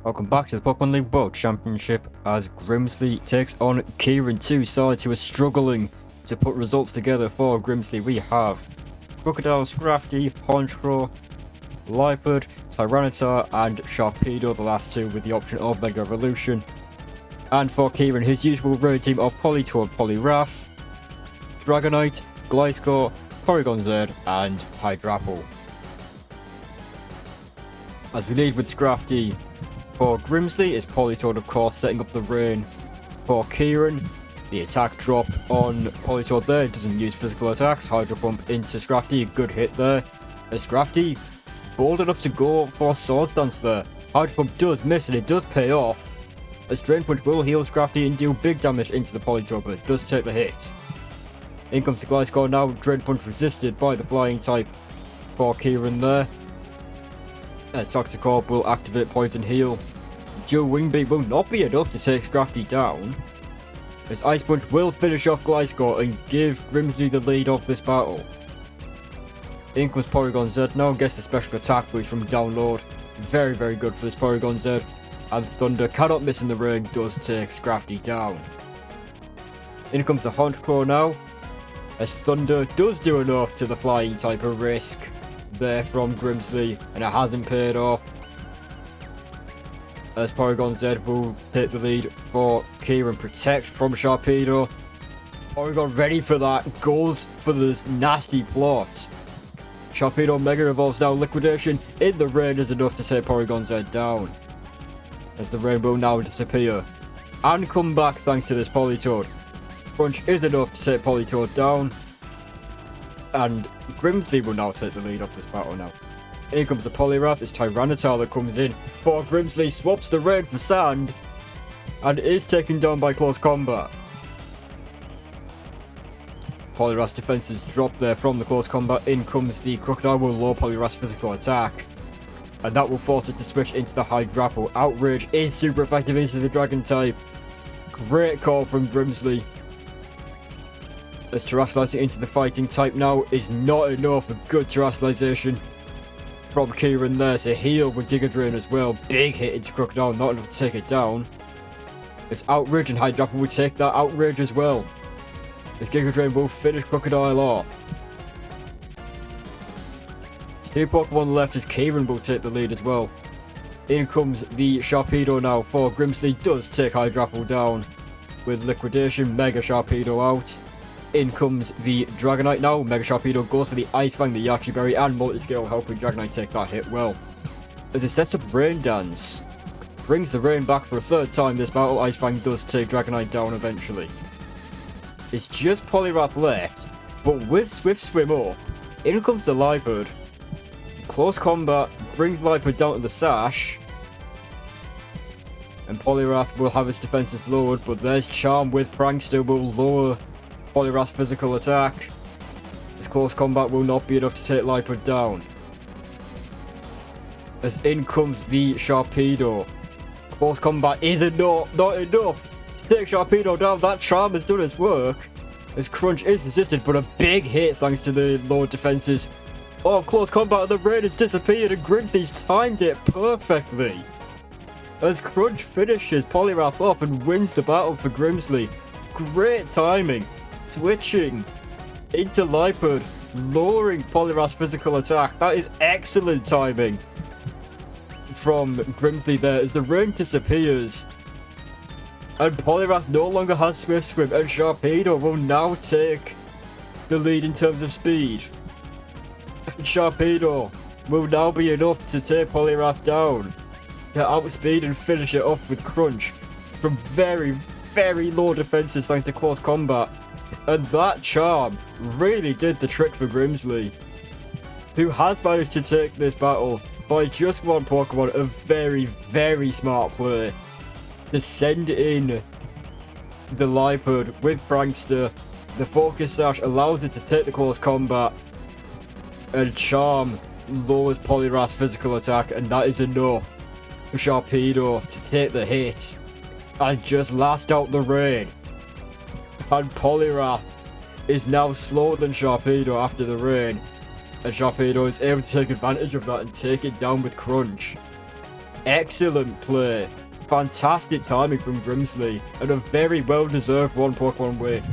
Welcome back to the Pokemon League World Championship as Grimsley takes on Kieran. Two sides who are struggling to put results together for Grimsley. We have Crocodile, Scrafty, Honchcrow, Lipard, Tyranitar and Sharpedo, the last two with the option of Mega Evolution. And for Kieran, his usual road team of Politoed, Poliwrath, Dragonite, Gliscor, Porygon Z and Hydrapple. As we lead with Scrafty, for Grimsley is Politoed, of course, setting up the rain. For Kieran, the attack drop on Politoed there, doesn't use physical attacks. Hydro Pump into Scrafty, a good hit there. As Scrafty, bold enough to go for Swords Dance there. Hydro Pump does miss and it does pay off. As Drain Punch will heal Scrafty and deal big damage into the Politoed, but it does take the hit. In comes the Gliscor now, Drain Punch resisted by the Flying type for Kieran there. As Toxic Orb will activate Poison Heal. Dual Wing Beat will not be enough to take Scrafty down. As Ice Punch will finish off Gliscor and give Grimsley the lead of this battle. In comes Porygon Z now, gets the special attack boost from download. Very, very good for this Porygon Z. And Thunder cannot miss in the rain, does take Scrafty down. In comes the Honchcrow now. As Thunder does do enough to the Flying type, a risk there from Grimsley, and it hasn't paid off. As Porygon Z will take the lead for Kieran, protect from Sharpedo. Porygon ready for that, goes for this nasty plot. Sharpedo Mega Evolves now, Liquidation in the rain is enough to take Porygon Z down. As the rain will now disappear and come back thanks to this Politoed. Crunch is enough to take Politoed down. And Grimsley will now take the lead of this battle now. In comes the Poliwrath, it's Tyranitar that comes in for Grimsley, swaps the rain for sand, and is taken down by close combat. Poliwrath's defenses drop there from the close combat. In comes the Crocodile, will lower Poliwrath's physical attack, and that will force it to switch into the Hydrapple. Outrage is super effective into the Dragon type. Great call from Grimsley. As Terrestrializing into the Fighting type now is not enough. A good Terrestrialization from Kieran there to heal with Giga Drain as well. Big hit into Crocodile, not enough to take it down. It's Outrage and Hydrapple will take that Outrage as well. This Giga Drain will finish Crocodile off. Two Pokemon left as Kieran will take the lead as well. In comes the Sharpedo now for Grimsley, does take Hydrapple down with Liquidation. Mega Sharpedo out. In comes the Dragonite now. Mega Sharpedo goes for the Ice Fang, the Yachi Berry, and Multiscale, helping Dragonite take that hit well. As it sets up Rain Dance, brings the rain back for a third time this battle. Ice Fang does take Dragonite down eventually. It's just Poliwrath left, but with Swift Swim up, in comes the Lipard. Close combat brings Lipard down to the Sash, and Poliwrath will have its defenses lowered, but there's Charm with Prankster will lower Poliwrath's physical attack. This close combat will not be enough to take Lipard down. As in comes the Sharpedo. Close combat is not enough to take Sharpedo down. That Charm has done its work. As Crunch is resisted, but a big hit thanks to the low defenses of close combat, and the rain has disappeared, and Grimsley's timed it perfectly. As Crunch finishes Poliwrath off and wins the battle for Grimsley. Great timing. Switching into Lipard, lowering Poliwrath's physical attack. That is excellent timing from Grimsley there as the rain disappears. And Poliwrath no longer has Swift Swim, and Sharpedo will now take the lead in terms of speed. And Sharpedo will now be enough to take Poliwrath down, to outspeed and finish it off with Crunch from very, very low defenses thanks to close combat. And that Charm really did the trick for Grimsley, who has managed to take this battle by just one Pokemon. A very, very smart play to send in the Lipard with Prankster. The Focus Sash allows it to take the close combat, and Charm lowers Poliwrath's physical attack, and that is enough for Sharpedo to take the hit and just last out the rain. And Poliwrath is now slower than Sharpedo after the rain, and Sharpedo is able to take advantage of that and take it down with Crunch. Excellent play. Fantastic timing from Grimsley, and a very well-deserved one Pokemon win.